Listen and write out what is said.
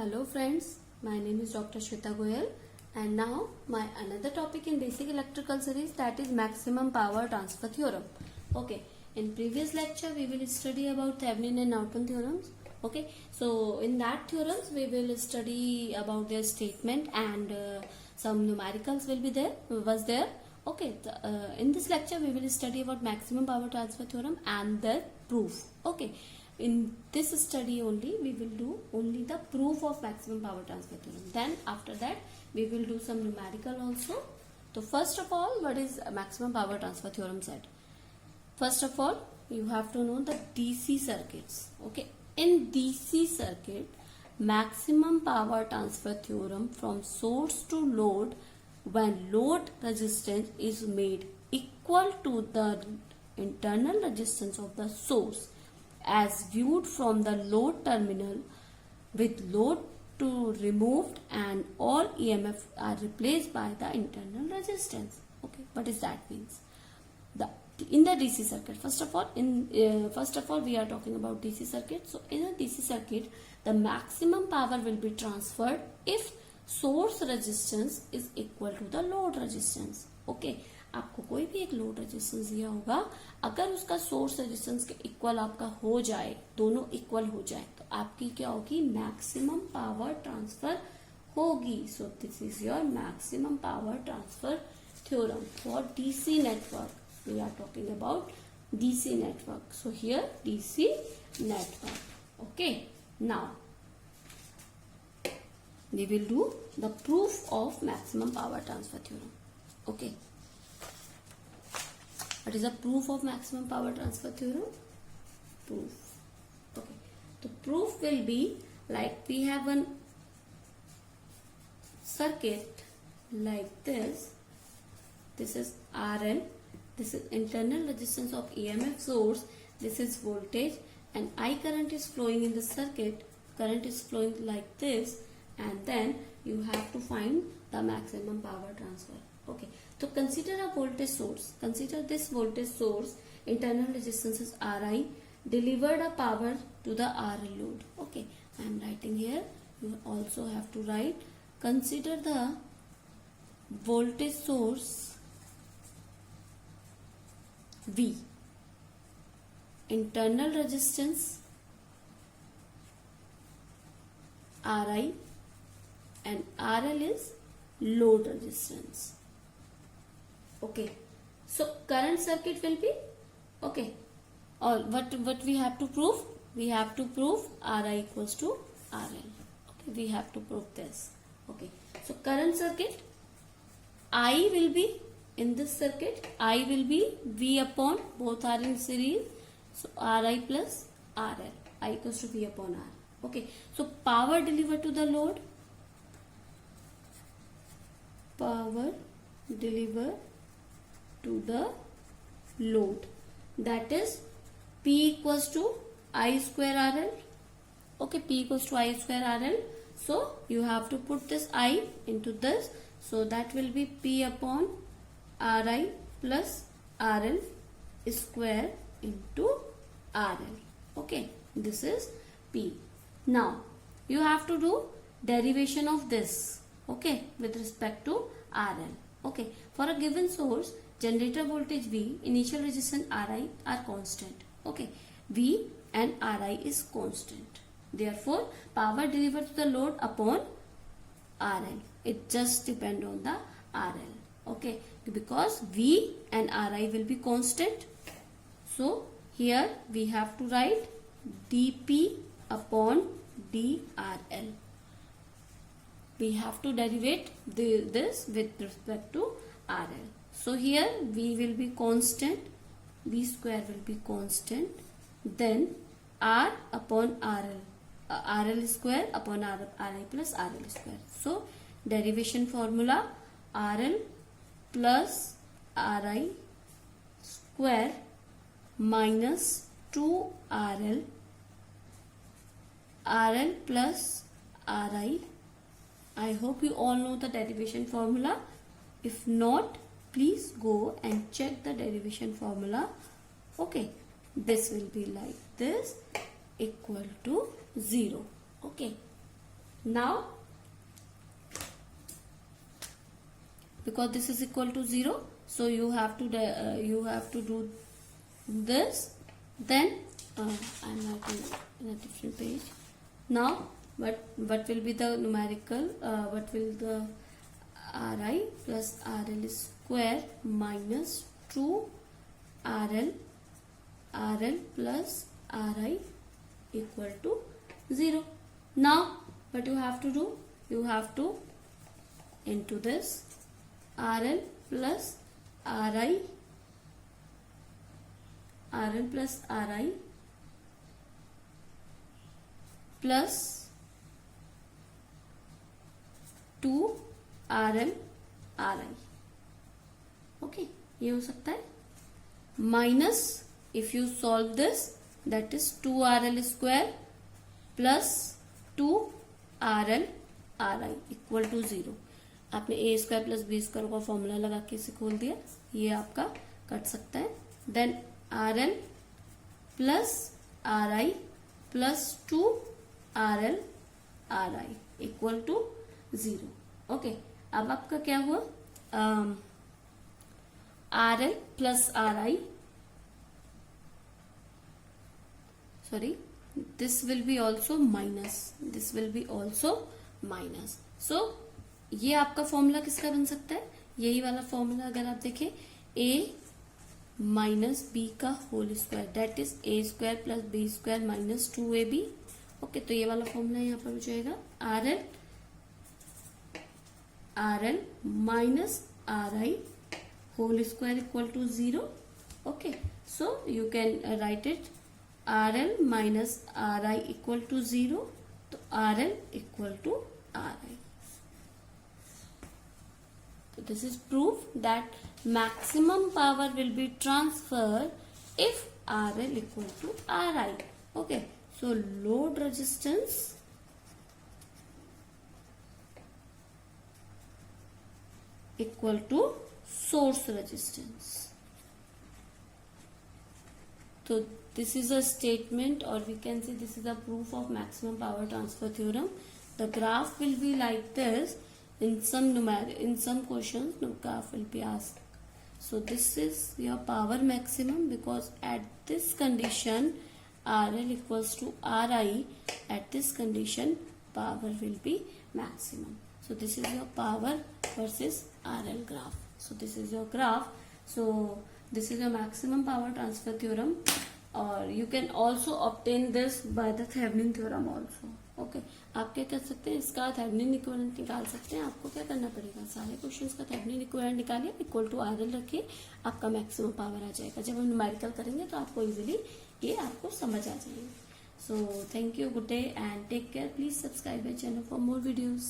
Hello friends, my name is Dr. Shweta Goyal and now my another topic in basic electrical series, that is maximum power transfer theorem. Okay, in previous lecture we will study about Thevenin and Norton theorems. Okay, so in that theorems we will study about their statement and some numericals was there. Okay, in this lecture we will study about maximum power transfer theorem and their proof. Okay, in this study only we will do only the proof of maximum power transfer theorem. Then after that we will do some numerical also. So first of all, what is maximum power transfer theorem said? First of all, you have to know the DC circuits. Okay, in DC circuit, maximum power transfer theorem from source to load, when load resistance is made equal to the internal resistance of the source as viewed from the load terminal, with load to removed and all EMF are replaced by the internal resistance. Okay, what is that means? In the DC circuit, first of all we are talking about DC circuit. So in a DC circuit, the maximum power will be transferred if source resistance is equal to the load resistance. Okay, आपको कोई भी एक load resistance दिया होगा, अगर उसका source resistance के equal आपका हो जाए, दोनों इक्वल हो जाए, तो आपकी क्या होगी? मैक्सिमम पावर ट्रांसफर होगी. So this is your maximum power transfer theorem for DC network. We are talking about DC network. So here DC network. Okay, now we will do the proof of maximum power transfer theorem. Okay, what is the proof of maximum power transfer theorem? Proof. Okay, the proof will be like we have one circuit like this. This is RL, this is internal resistance of EMF source, this is voltage, and I current is flowing in the circuit. Current is flowing like this, and then you have to find the maximum power transfer. Okay, so consider a voltage source. Consider this voltage source, internal resistance is Ri, delivered a power to the RL load. Okay, I am writing here. You also have to write. Consider the voltage source V, internal resistance Ri, and RL is load resistance. Okay, so current circuit will be okay. Or what we have to prove? We have to prove Ri equals to RL. Okay, we have to prove this. Okay, so current circuit, I will be in this circuit, I will be V upon, both are in series, so Ri plus RL, I equals to V upon R. Okay, so power delivered to the load, power delivered to the load, that is P equals to I square RL. Okay, P equals to I square RL. So you have to put this I into this. So that will be P upon Ri plus RL square into RL. Okay, this is P. Now you have to do derivation of this. Okay, with respect to RL. Okay, for a given source, generator voltage V, initial resistance Ri are constant. Okay, V and Ri is constant. Therefore, power delivered to the load upon RL, it just depend on the RL. Okay, because V and Ri will be constant. So here we have to write dP upon dRL. We have to derivate this with respect to RL. So here V will be constant, V square will be constant, then R upon RL, RL square upon Ri plus RL square. So derivation formula, RL plus Ri square minus 2RL, RL plus Ri. I hope you all know the derivation formula. If not, please go and check the derivation formula. Okay, this will be like this, equal to 0. Okay, Now, because this is equal to 0, so you have to do this. Then I'm writing in a different page. Now, what will be the numerical? What will the Ri plus RL square minus 2RL plus Ri equal to 0. Now, what you have to do? You have to into this RL plus Ri plus 2RL RI. Okay, ये हो सकता है minus, if you solve this, that is 2RL square plus 2RL RI equal to 0. आपने a square plus b square का formula लगा के इसे खोल दिया, ये आपका कट सकता है. Then RL plus RI plus 2RL RI equal to 0. Okay, अब आपका क्या हुआ? RL plus RI, sorry, this will be also minus, this will be also minus. So ये आपका फॉर्मूला किसका बन सकता है? यही वाला फॉर्मूला अगर आप देखें, a माइनस बी का whole square, that is a square plus b square minus 2ab. Okay, तो ये वाला फॉर्मूला यहाँ पर हो जाएगा RL minus RI whole square equal to 0. Okay, so you can write it RL minus RI equal to 0. तो RL equal to RI. So this is proof that maximum power will be transferred if RL equal to RI. Okay, so load resistance equal to source resistance. So this is a statement, or we can say this is a proof of maximum power transfer theorem. The graph will be like this. In some questions, no graph will be asked. So this is your power maximum, because at this condition RL equals to RI, at this condition power will be maximum. So this is your power versus RL graph. So this is your graph. So this is your maximum power transfer theorem, or you can also obtain this by the Thevenin theorem also. Okay, आप क्या कर सकते हैं? इसका Thevenin equivalent निकाल सकते हैं. आपको क्या करना पड़ेगा? सारे क्वेश्चंस का थेवेनिन इक्विवेलेंट निकालिए, इक्वल टू RL रखिए, आपका मैक्सिमम पावर आ जाएगा. जब हम न्यूमेरिकल करेंगे तो आपको इजीली ये आपको समझ आ जाएंगे. So thank you, good day and take care. Please subscribe my channel for more videos.